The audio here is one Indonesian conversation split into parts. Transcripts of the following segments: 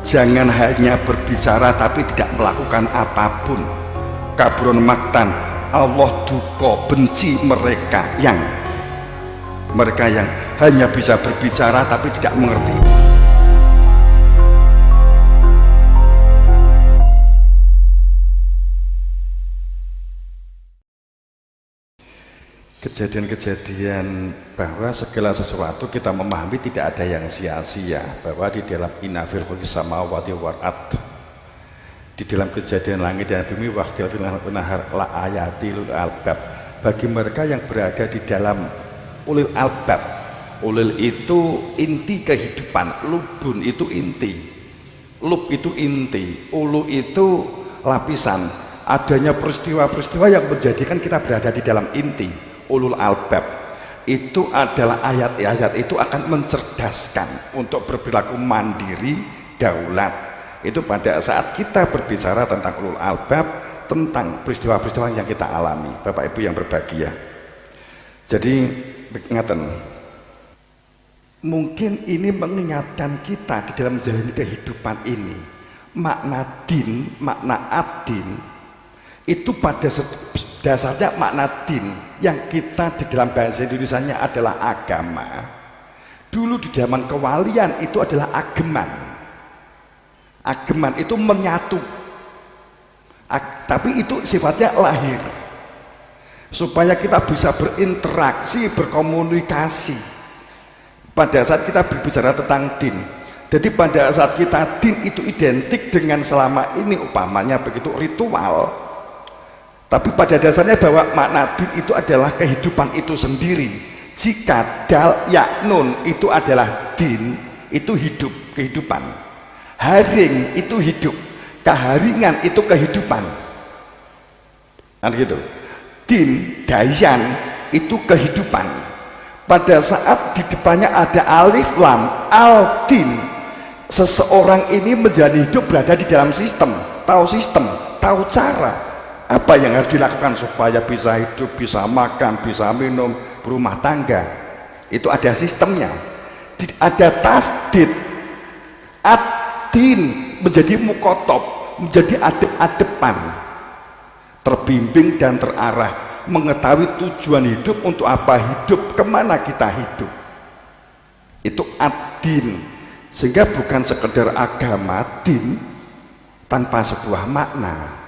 Jangan hanya berbicara tapi tidak melakukan apapun. Kaburun maktan, Allah duka benci mereka yang hanya bisa berbicara tapi tidak mengerti. Kejadian-kejadian bahwa segala sesuatu kita memahami tidak ada yang sia-sia, bahwa di dalam inafil samawati wal ard, di dalam kejadian langit dan bumi, waqtil nahar la ayatil albab, bagi mereka yang berada di dalam ulil albab. Ulil itu inti kehidupan, lubun itu inti, lub itu inti, ulu itu lapisan. Adanya peristiwa-peristiwa yang menjadikan kita berada di dalam inti. Ulul albab itu adalah ayat-ayat itu akan mencerdaskan untuk berperilaku mandiri, daulat. Itu pada saat kita berbicara tentang ulul albab, tentang peristiwa-peristiwa yang kita alami, Bapak Ibu yang berbahagia. Jadi ingatan, mungkin ini mengingatkan kita di dalam menjalani kehidupan ini, makna din, makna ad-din itu pada dasarnya makna din yang kita di dalam bahasa Indonesianya adalah agama. Dulu di zaman kewalian itu adalah ageman. Ageman itu menyatu, tapi itu sifatnya lahir, supaya kita bisa berinteraksi, berkomunikasi pada saat kita berbicara tentang din. Jadi pada saat kita din itu identik dengan selama ini umpamanya begitu ritual. Tapi pada dasarnya bahwa makna din itu adalah kehidupan itu sendiri. Jika dal ya nun itu adalah din, itu hidup, kehidupan. Haring itu hidup, keharingan itu kehidupan. Kan gitu. Din, dayan itu kehidupan. Pada saat di depannya ada alif lam, al din, seseorang ini menjadi hidup berada di dalam sistem, tahu cara. Apa yang harus dilakukan supaya bisa hidup, bisa makan, bisa minum, berumah tangga. Itu ada sistemnya. Ada tasdid, ad-din menjadi mukotob, menjadi adep-adepan, terbimbing dan terarah, mengetahui tujuan hidup, untuk apa hidup, kemana kita hidup. Itu ad-din. Sehingga bukan sekedar agama, din tanpa sebuah makna.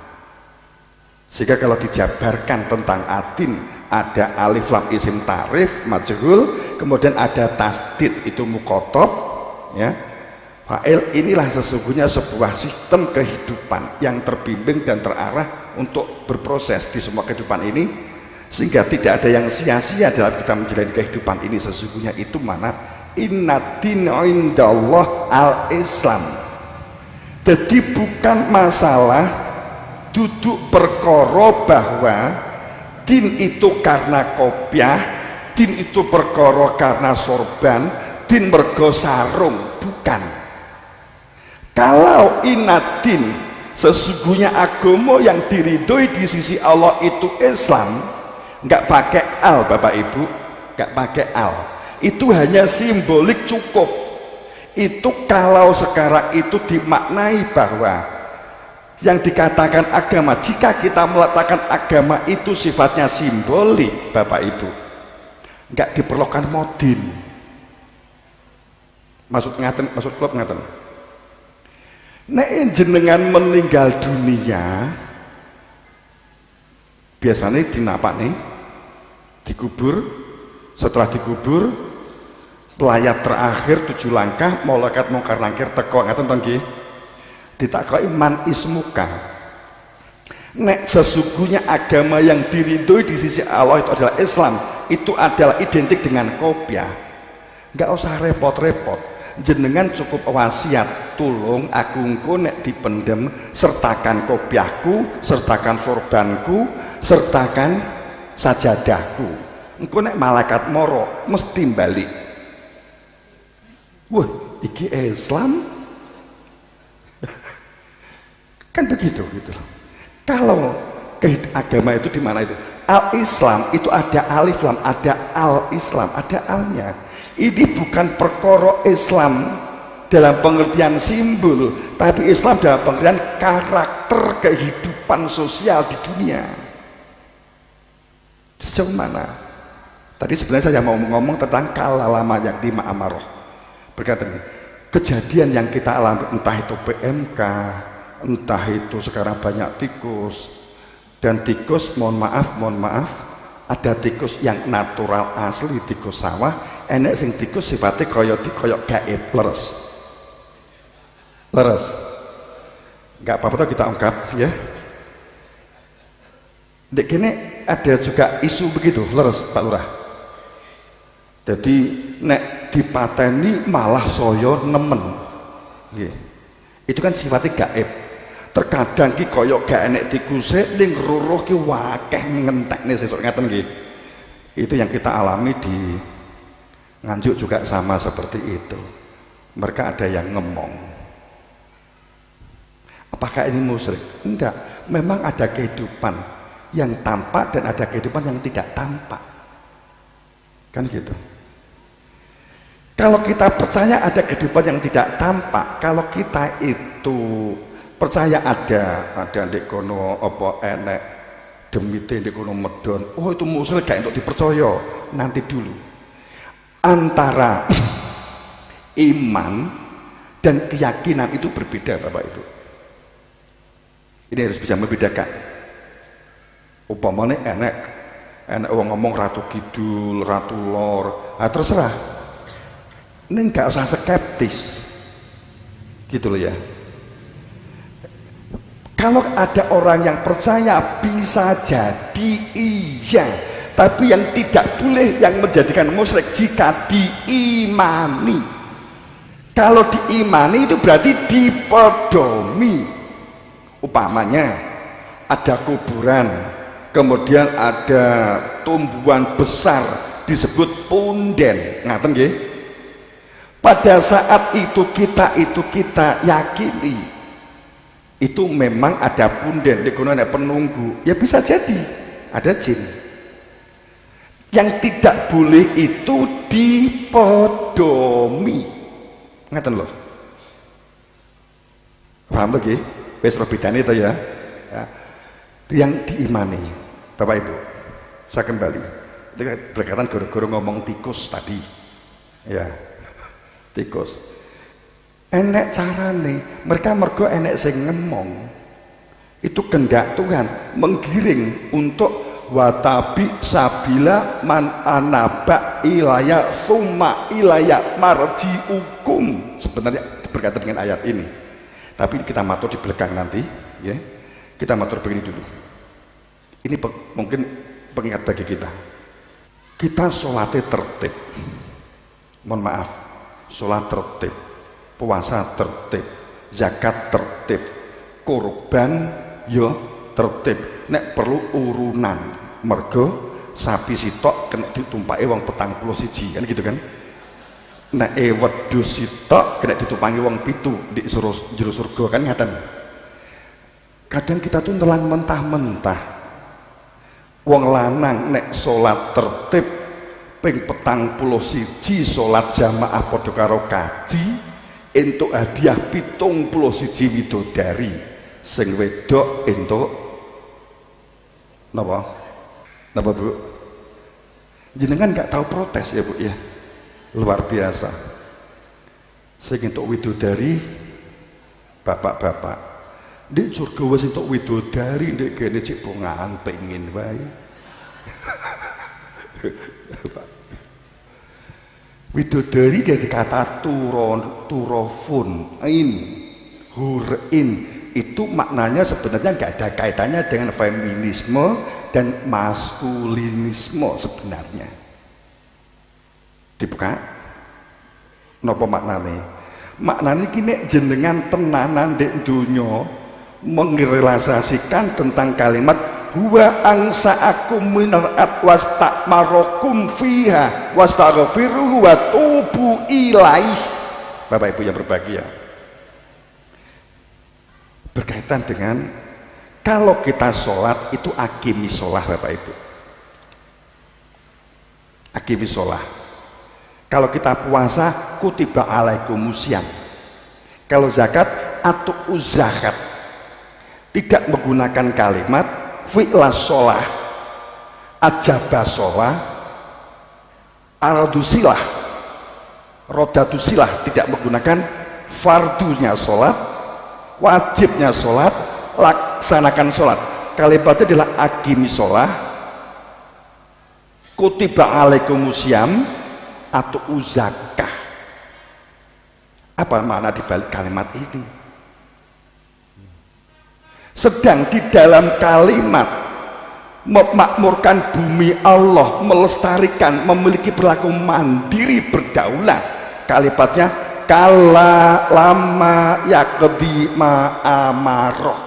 Sehingga kalau dijabarkan tentang adin, ada alif lam isim tarif majhul, kemudian ada tasdid itu mukotob, ya. Fa'il, inilah sesungguhnya sebuah sistem kehidupan yang terbimbing dan terarah untuk berproses di semua kehidupan ini, sehingga tidak ada yang sia-sia dalam kita menjalani kehidupan ini. Sesungguhnya itu mana inna dina indallah al-islam. Jadi bukan masalah duduk perkara bahwa din itu karena kopiah, din itu perkara karena sorban, din mergo sarung, bukan. Kalau inadin, sesungguhnya agama yang diridhoi di sisi Allah itu Islam, nggak pakai al, Bapak Ibu, nggak pakai al, itu hanya simbolik cukup. Itu kalau sekarang itu dimaknai bahwa yang dikatakan agama, jika kita meletakkan agama itu sifatnya simbolik, Bapak Ibu, nggak diperlukan modin. Maksud klub ngaten. Nek jenengan meninggal dunia, biasanya dinapak nih, dikubur. Setelah dikubur, pelayat terakhir 7 langkah, malaikat mungkar nakir teko, ngaten to nggih? Ditakoi man ismuka. Nek sesungguhnya agama yang diridhoi di sisi Allah itu adalah Islam, itu adalah identik dengan kopiah. Nggak usah repot-repot, jenengan cukup wasiat, tulung aku engko nek dipendem, sertakan kopiahku, sertakan sorbanku, sertakan sajadahku. Engko nek malaikat moro mesti balik. Wah, iki Islam. Kan begitu gitu. Kalau agama itu di mana itu? Al-Islam itu ada alif lam, ada al-Islam, ada alnya. Ini bukan perkara Islam dalam pengertian simbol, tapi Islam dalam pengertian karakter kehidupan sosial di dunia. Sejauh mana? Tadi sebenarnya saya mau ngomong tentang kalalama yakti ma'amaroh. Berkata ini, kejadian yang kita alami, entah itu PMK, entah itu sekarang banyak tikus, dan tikus mohon maaf, ada tikus yang natural asli, tikus sawah, enek sing tikus sifatnya koyok gaib, leres, nggak apa-apa kita ungkap ya. Dek kini ada juga isu begitu, leres Pak Lurah. Jadi nek dipateni malah soyo nemen, itu kan sifatnya gaib. Terkadang ki koyok gak enek tikuse ning ruruh ki wakeh ngentekne sesuk ngaten nggih. Itu yang kita alami di Nganjuk juga sama seperti itu. Mereka ada yang ngemong. Apakah ini musyrik? Enggak, memang ada kehidupan yang tampak dan ada kehidupan yang tidak tampak, kan gitu. Kalau kita percaya ada kehidupan yang tidak tampak, kalau kita itu percaya ada ndek kono apa enek demite ndek kono medon, oh itu musyrik gak untuk dipercaya. Nanti dulu, antara iman dan keyakinan itu berbeda Bapak Ibu. Ini harus bisa membedakan. Upamane enek wong ngomong ratu kidul, ratu lor, terserah. Ini nggak usah skeptis, gitu loh ya. Kalau ada orang yang percaya bisa jadi iya, tapi yang tidak boleh yang menjadikan musyrik jika diimani. Kalau diimani itu berarti dipedomi. Umpamanya ada kuburan, kemudian ada tumbuhan besar disebut punden, ngaten nggih. Pada saat itu kita yakini itu memang ada punden, di kono ada penunggu, ya bisa jadi ada jin. Yang tidak boleh itu dipedomi, ngaten loh. Paham lagi? Wes perbedaan itu ya. Yang diimani, Bapak Ibu, saya kembali. Itu berkaitan guru-guru ngomong tikus tadi, ya, tikus. Enek carane, mereka mergo enek sing ngemong. Itu kehendak Tuhan menggiring untuk watabi sabila man anaba ilaya summa ilaya marji hukum. Sebenarnya berkaitan dengan ayat ini. Tapi kita matur di belakang nanti, ya. Kita matur begini dulu. Ini mungkin pengingat bagi kita. Kita sholatnya tertib. Mohon maaf, sholat tertib, puasa tertib, zakat tertib, kurban yo tertib. Nek perlu urunan, mergo sapi sitok kena ditumpaki wong 41 kan gitu kan. Nek wedhus sitok kena ditumpangi wong 7 di jero surga kan ngaten. Kadang kita tuh nelang mentah-mentah. Wong lanang nek salat tertib ping 41 salat jamaah padha karo kaji entuk hadiah 71 widodari. Sing wedok entuk napa? Napa Bu? Jenengan gak tahu protes ya Bu ya? Luar biasa. Sing entuk widodari bapak-bapak. Di surga wis entuk widodari, ndek kene cek bongaan pengen wae. Widodari dari kata turofun, hurin, itu maknanya sebenarnya nggak ada kaitannya dengan feminisme dan maskulinisme sebenarnya. Dibuka, nopo maknanya? Maknanya kini jenengan tenanan dek dunyo mengrealisasikan tentang kalimat huwa ansa'akum minar atwas takmarokum fiha wastaghfiruhu wa tubu ilaih. Bapak Ibu yang berbahagia, berkaitan dengan kalau kita sholat itu akimi sholah Bapak Ibu, akimi sholah. Kalau kita puasa kutiba alaikumusiyam, Kalau zakat atau zakat tidak menggunakan kalimat fi'la sholah, ajabah sholah, aradusilah, rodatusilah, tidak menggunakan fardunya sholat, wajibnya sholat, laksanakan sholat. Kalimatnya adalah agimi sholah, kutiba alaikumusiyam, atau uzakah. Apa makna dibalik kalimat ini? Sedang di dalam kalimat memakmurkan bumi Allah, melestarikan, memiliki perilaku mandiri, berdaulat. Kalimatnya kala lama yaqdi ma'amaroh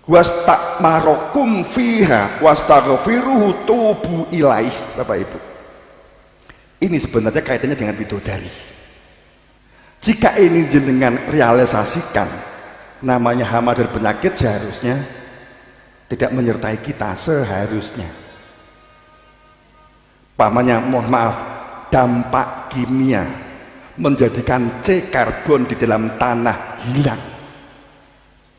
wastakmarokum fiha wastaghfiruhu tubu ilaih. Bapak Ibu, ini sebenarnya kaitannya dengan bidodari. Jika ini jenengan realisasikan, namanya hama dan penyakit seharusnya tidak menyertai kita, seharusnya. Pamannya, mohon maaf, dampak kimia menjadikan C karbon di dalam tanah hilang,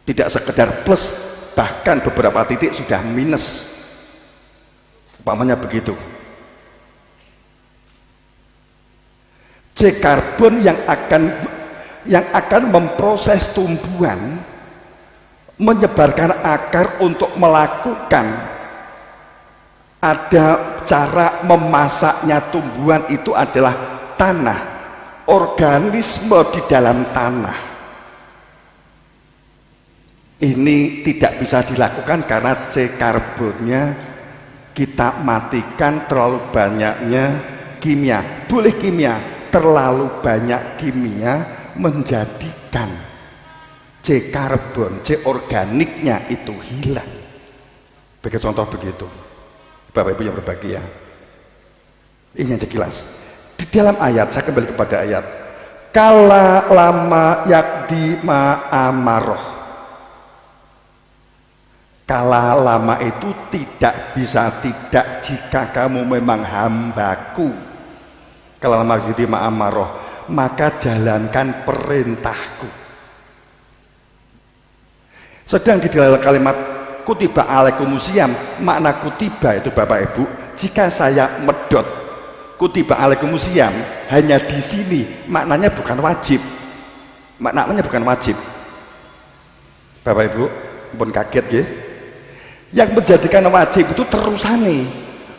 tidak sekedar plus, bahkan beberapa titik sudah minus. Pamannya begitu. C karbon yang akan memproses tumbuhan, menyebarkan akar untuk melakukan, ada cara memasaknya tumbuhan itu adalah tanah, organisme di dalam tanah. Ini tidak bisa dilakukan karena C karbonnya kita matikan, terlalu banyaknya kimia. Boleh kimia, terlalu banyak kimia menjadikan C karbon, C organiknya itu hilang. Bagi contoh begitu, Bapak Ibu yang berbahagia, ini yang jelas di dalam ayat. Saya kembali kepada ayat kala lama yakdi ma'amaroh. Kala lama itu tidak bisa tidak jika kamu memang hambaku. Kala lama yakdi ma'amaroh, maka jalankan perintahku. Sedang di dalam kalimat kutiba alaikumusiyam, makna kutiba itu Bapak Ibu, jika saya medot kutiba alaikumusiyam hanya di sini, maknanya bukan wajib. Maknanya bukan wajib. Bapak Ibu pun kaget ya. Yang menjadikan wajib itu terusane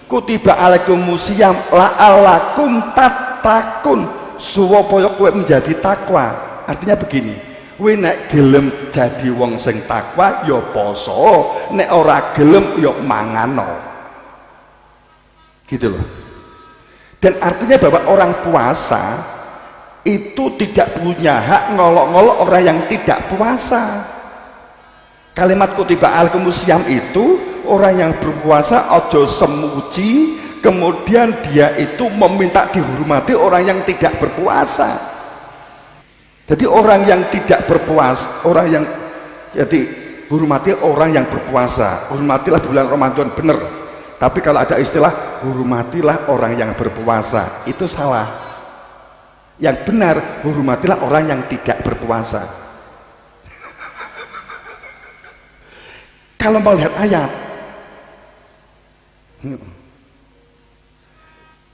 kutiba alaikumusiyam la'alakum tatakun, supaya kowe menjadi takwa. Artinya begini, kowe nek gelem jadi wong sing takwa ya poso, nek ora gelem ya mangano, gitu loh. Dan artinya bahwa orang puasa itu tidak punya hak ngolok-ngolok orang yang tidak puasa. Kalimat kutiba alaikumusiyam itu orang yang berpuasa ojo semuji, kemudian dia itu meminta dihormati orang yang tidak berpuasa. Jadi orang yang tidak berpuasa, orang yang jadi hormati orang yang berpuasa, hormatilah bulan Ramadan, benar. Tapi kalau ada istilah hormatilah orang yang berpuasa, itu salah. Yang benar hormatilah orang yang tidak berpuasa. Kalau melihat ayat,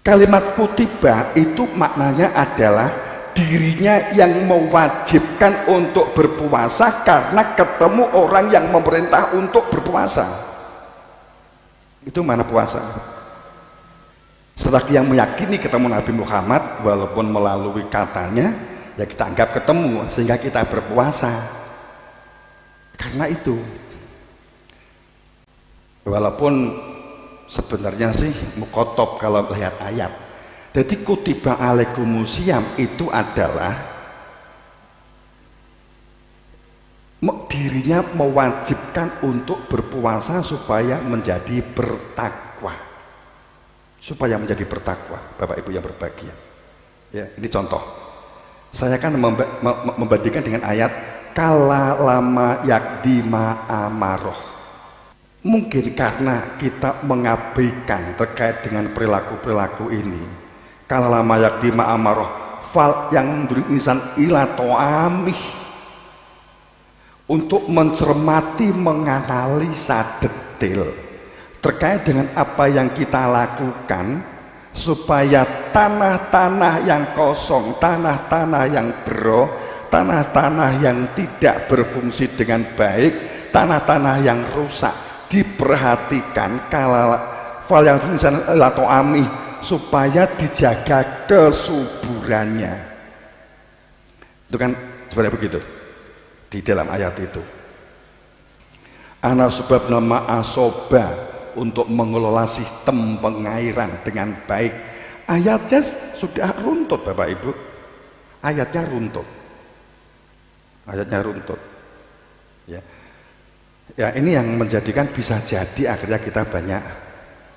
kalimat kutiba itu maknanya adalah dirinya yang mewajibkan untuk berpuasa karena ketemu orang yang memerintah untuk berpuasa. Itu mana puasa? Setelah yang meyakini ketemu Nabi Muhammad, walaupun melalui katanya, ya kita anggap ketemu sehingga kita berpuasa. Karena itu, walaupun sebenarnya sih mukotob kalau melihat ayat. Jadi kutiba alaikumusiyam itu adalah dirinya mewajibkan untuk berpuasa supaya menjadi bertakwa, supaya menjadi bertakwa. Bapak Ibu yang berbahagia ya, ini contoh. Saya kan membandingkan dengan ayat kala lama yakdi ma'amaroh. Mungkin karena kita mengabaikan terkait dengan perilaku-perilaku ini, kala lama yakdi ma'amaroh fal yang insan ila to'amih, untuk mencermati, menganalisa detail terkait dengan apa yang kita lakukan, supaya tanah-tanah yang kosong, tanah-tanah yang bero, tanah-tanah yang tidak berfungsi dengan baik, tanah-tanah yang rusak diperhatikan kala fal yang insan ila to'amih, supaya dijaga kesuburannya. Itu kan sebenarnya begitu di dalam ayat itu. Ana sebab nama asoba, untuk mengelola sistem pengairan dengan baik. Ayatnya sudah runtut Bapak Ibu, ayatnya runtut, ayatnya runtut ya. Ya, ini yang menjadikan bisa jadi akhirnya kita banyak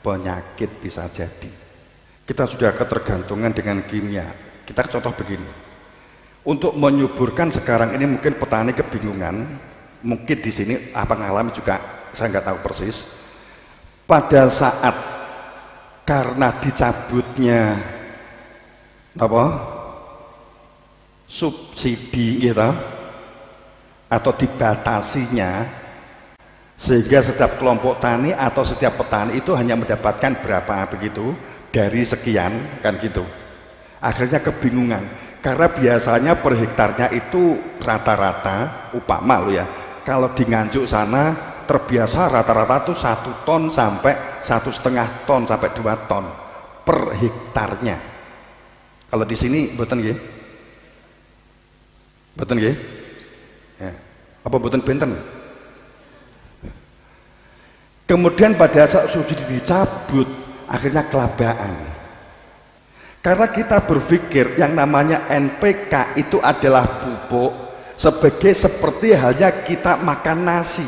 penyakit, bisa jadi kita sudah ketergantungan dengan kimia. Kita contoh begini, untuk menyuburkan sekarang ini mungkin petani kebingungan, mungkin di sini apa ngalami juga saya nggak tahu persis. Pada saat karena dicabutnya apa subsidi gitu, atau dibatasinya, sehingga setiap kelompok tani atau setiap petani itu hanya mendapatkan berapa begitu dari sekian kan gitu. Akhirnya kebingungan, karena biasanya per hektarnya itu rata-rata upama lo ya, kalau di Nganjuk sana terbiasa rata-rata tuh 1 ton sampai 1,5 ton sampai 2 ton per hektarnya. Kalau di sini mboten nggih? Mboten nggih? Ya. Apa mboten benten? Kemudian pada saat subsidi dicabut, akhirnya kelabaan. Karena kita berpikir yang namanya NPK itu adalah pupuk, seperti halnya kita makan nasi.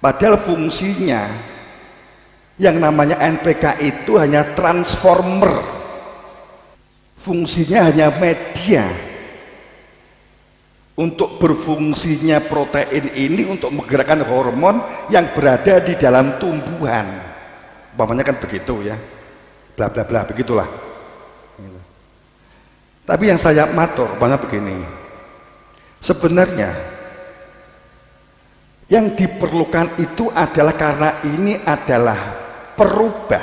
Padahal fungsinya yang namanya NPK itu hanya transformer, fungsinya hanya media. Untuk berfungsinya protein ini untuk menggerakkan hormon yang berada di dalam tumbuhan, umpamanya kan begitu ya, bla bla bla begitulah. Tapi yang saya matur banyak begini, sebenarnya yang diperlukan itu adalah karena ini adalah perubah,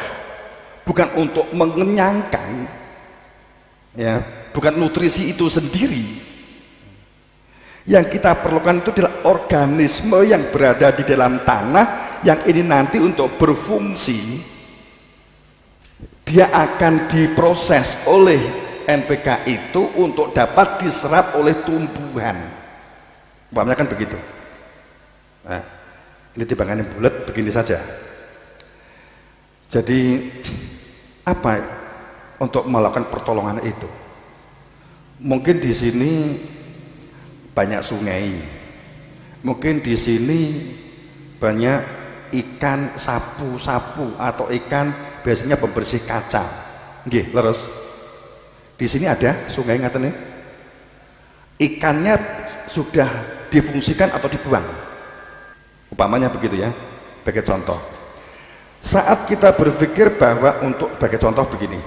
bukan untuk mengenyangkan ya, bukan nutrisi itu sendiri. Yang kita perlukan itu adalah organisme yang berada di dalam tanah, yang ini nanti untuk berfungsi dia akan diproses oleh NPK itu untuk dapat diserap oleh tumbuhan, umpamanya kan begitu. Nah, ini timbangan yang bulat begini saja. Jadi apa untuk melakukan pertolongan itu? Mungkin di sini banyak sungai, mungkin di sini banyak ikan sapu-sapu atau ikan biasanya pembersih kaca. Nggih, leres. Di sini ada sungai ngaten nih. Ikannya sudah difungsikan atau dibuang. Umpamanya begitu ya, sebagai contoh. Saat kita berpikir bahwa untuk sebagai contoh begini,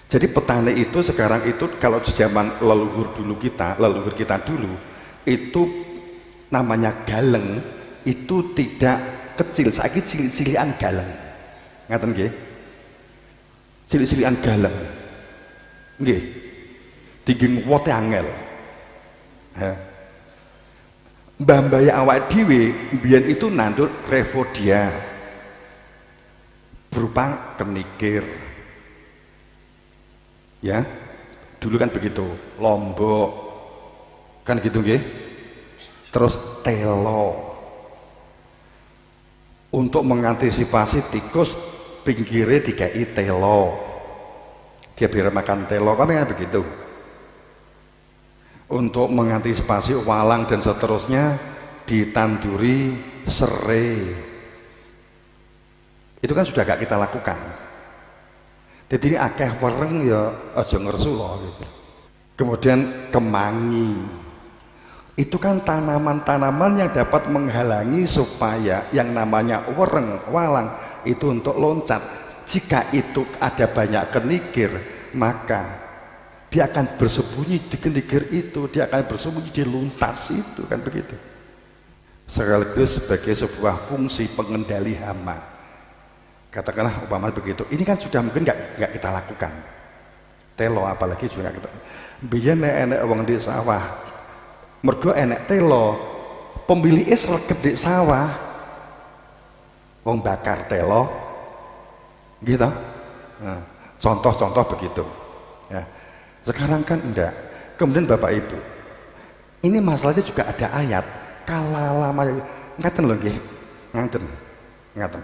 jadi petani itu sekarang itu kalau di zaman leluhur kita dulu itu namanya galeng, itu tidak kecil, saiki cilik-cilikan galeng, ngaten nggih, cilik-cilikan galeng nggih, tinggi wote angel ya. Mbah-mbah awak dhewe mbiyen itu nandur Revodia berupa kenikir ya, dulu kan begitu, Lombok kan gitu nggih, terus telo untuk mengantisipasi tikus, pinggirnya dikai telo, dia biar makan telo kan begitu. Untuk mengantisipasi walang dan seterusnya ditanduri serai. Itu kan sudah gak kita lakukan. Jadi ini akeh wereng ya aja ngersu loh gitu. Kemudian kemangi, itu kan tanaman-tanaman yang dapat menghalangi supaya yang namanya wereng, walang itu untuk loncat. Jika itu ada banyak kenikir, maka dia akan bersembunyi di gendigir itu, dia akan bersembunyi di luntas itu, kan begitu. Sekaligus sebagai sebuah fungsi pengendali hama. Katakanlah umpama begitu, ini kan sudah mungkin nggak kita lakukan. Telo apalagi juga kita. Biyen enek wong di sawah, mergo enek telo, pemiliknya sregep di sawah, wong bakar telo, gitu. Nah, contoh-contoh begitu. Ya. Sekarang kan enggak. Kemudian Bapak Ibu, ini masalahnya juga ada ayat. Kalalama ngaten lho nggih. Ngaten.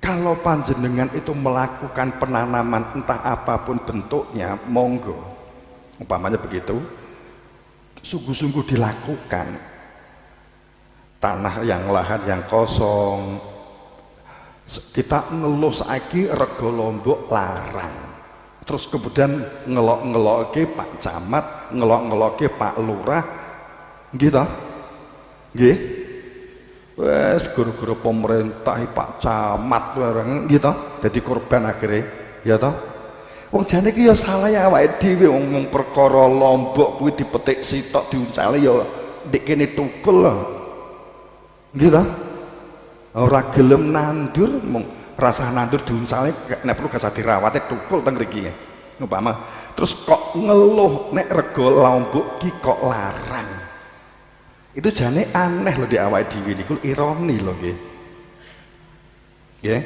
Kalau panjenengan itu melakukan penanaman entah apapun bentuknya, monggo. Umpamanya begitu, sungguh-sungguh dilakukan. Tanah yang lahan yang kosong, kita ngeluh saiki rego Lombok larang. Terus kemudian ngelok-ngelokke Pak Camat, ngelok-ngelokke Pak Lurah, gitu, nggih. Wes guru-guru pemerintah Pak Camat bareng, gitu. Jadi korban akhirnya, ya toh. Wong jane iki ya salah ya awake dhewe wong perkara Lombok kuwi dipetik sitok diuncali ya ndek kene tukul lho. Gitu. Ora gelem nandur mung rasa nandur diuncale nek perlu gak dirawate tukul teng mriki umpama terus kok ngeluh nek rego Lombok ki kok larang, itu jane aneh loh di awake dhewe niku, ironi loh nggih. Nggih.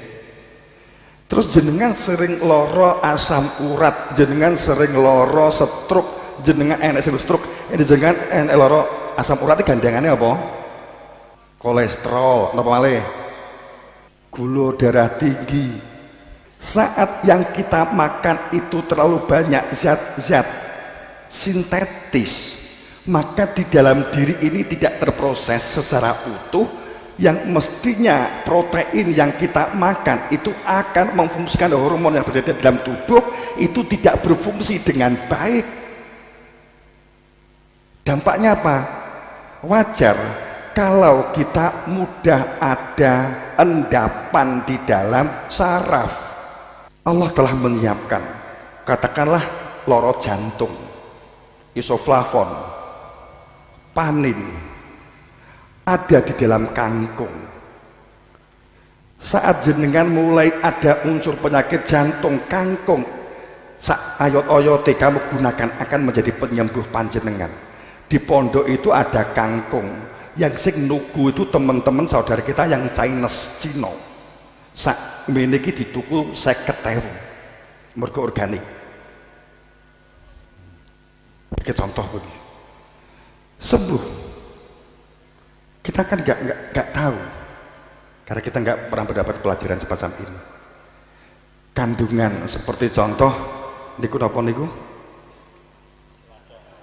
Terus jenengan sering loro asam urat, jenengan sering loro stroke, jenengan enek sing stroke, jenengan enek loro asam urat iki gandengane apa? Kolesterol, napa malih? Gula darah tinggi. Saat yang kita makan itu terlalu banyak zat-zat sintetis, maka di dalam diri ini tidak terproses secara utuh. Yang mestinya protein yang kita makan itu akan memfungsikan hormon yang berada dalam tubuh, itu tidak berfungsi dengan baik. Dampaknya apa? Wajar kalau kita mudah ada endapan di dalam saraf. Allah telah menyiapkan, katakanlah loro jantung, isoflavon, panin, ada di dalam kangkung. Saat jenengan mulai ada unsur penyakit jantung, kangkung, ayot-oyote kamu gunakan akan menjadi penyembuh panjenengan. Di pondok itu ada kangkung. Yang sing nuku itu teman-teman saudara kita yang Chinese, Cino. Sak meniki dituku 50.000 mergo organik. Iki contoh begini. Sembuh. Kita kan nggak tahu karena kita nggak pernah mendapat pelajaran semacam ini. Kandungan seperti contoh niku napa niku?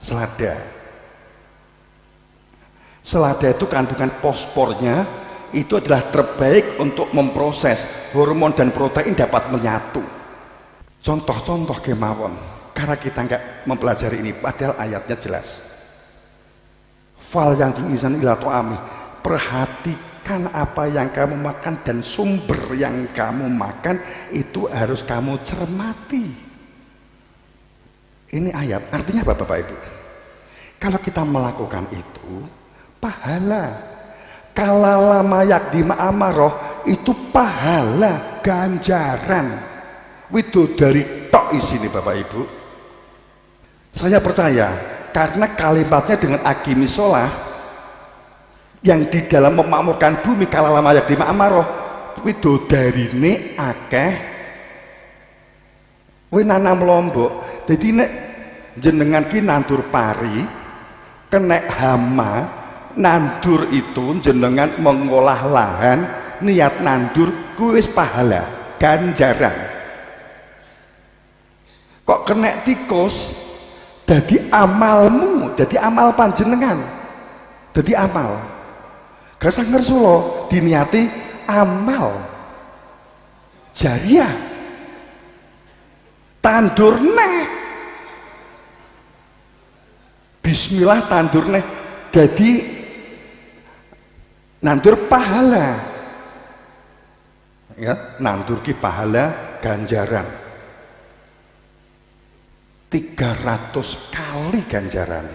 Selada. Selada itu kandungan fosfornya itu adalah terbaik untuk memproses hormon dan protein dapat menyatu. Contoh-contoh kemawon karena kita nggak mempelajari ini, padahal ayatnya jelas. Fal yang tulisan ilato ami, perhatikan apa yang kamu makan dan sumber yang kamu makan itu harus kamu cermati. Ini ayat artinya apa Bapak Ibu? Kalau kita melakukan itu pahala. Kalalama yakdima amaroh itu pahala, ganjaran. Widodari tok isini Bapak Ibu. Saya percaya karena kalimatnya dengan agimisolah yang di dalam memakmurkan bumi, kalalama yakdima amaroh widodarine akeh winanam Lombok. Jadi nek jenengan ki nandur pari kena hama, nandur itu jenengan mengolah lahan, niat nandur kuis pahala, ganjaran. Kok kena tikus jadi amalmu, jadi amal panjenengan, jadi amal. Gak sanger sulo diniati amal jariah, tandur neh, bismillah tandur neh, jadi nandur pahala, ya, nandur ki pahala ganjaran. 300 kali ganjaran.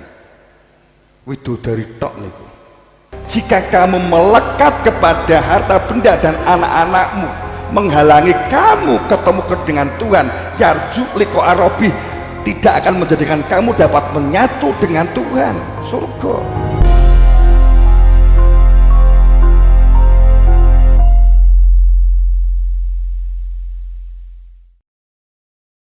Widodari tok niku. Jika kamu melekat kepada harta benda dan anak-anakmu, menghalangi kamu ketemu dengan Tuhan, yarju liko arobi, tidak akan menjadikan kamu dapat menyatu dengan Tuhan surga.